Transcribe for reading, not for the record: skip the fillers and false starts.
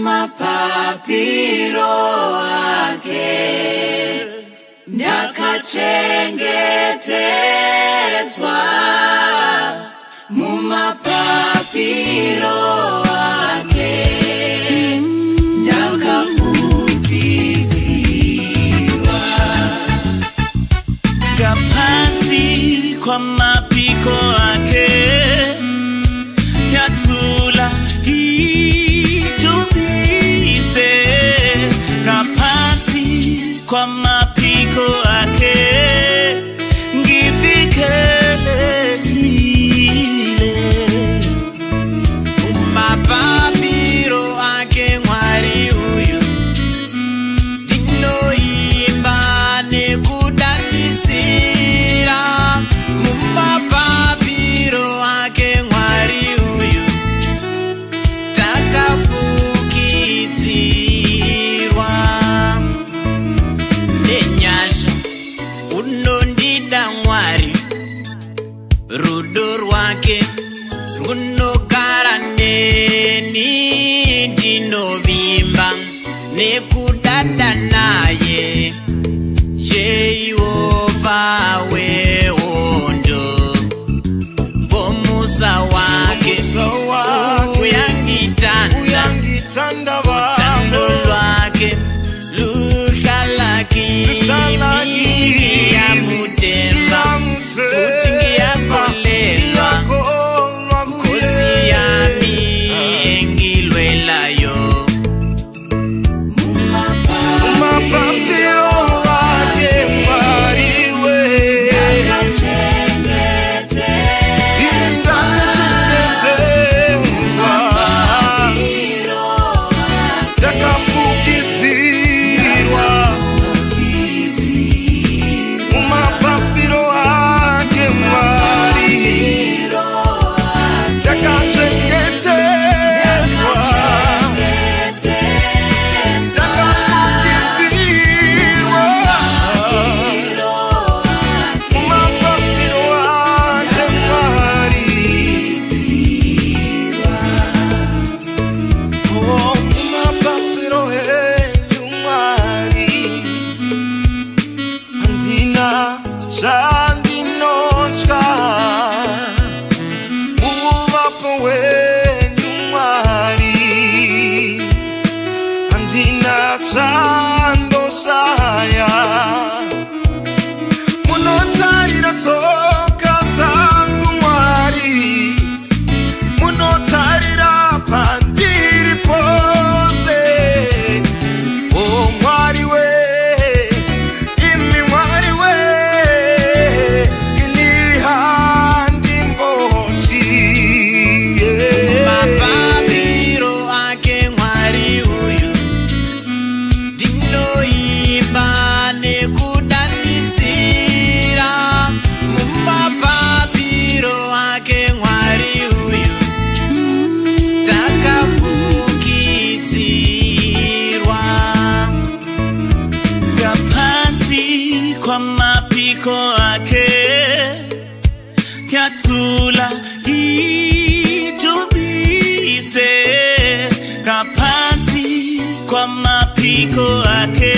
mumapapiro ake ndakachengetedzwa mumapapiro ake ndakafukidzirwa ngaphansi kwamapiko ake yathula ijubise ngaphansi kwamapiko ake ngivikelekile mumapapiro ake Mwari uyu ndinoimba nekudanidzira mumapapiro ake Mwari uyu takafukidzirwa nenyasha unondida Mwari rudo rwake runogara neni ndinovimba nekudada naye Jehovha wehondo bomusa wake uyangitanda utando lwake luhlalakimi yamutemba futhi ngiyakolelwa Nkosi yami engilwelayo mumapapiro ake Mwari we ndakachengetedzwa ndakafukidzirwa mumapapiro ake Mwari ndakachengetedzwa ndakafukidzirwa mumapapiro ake Mwari mumapapiro enyu Mwari handina chandinotya muvapo wenyu Mwari handina chandoshaya munotarira tsoka dzangu Mwari munotarira pandiri pose o Mwari we imi Mwari we ini handimbochi mumapapiro ake Mwari uyu ndinoimba nekudanidzira mumapapiro ake Mwari uyu takafukidzirwa ngaphansi kwamapiko ake yathula ijubise ngaphansi kwamapiko ake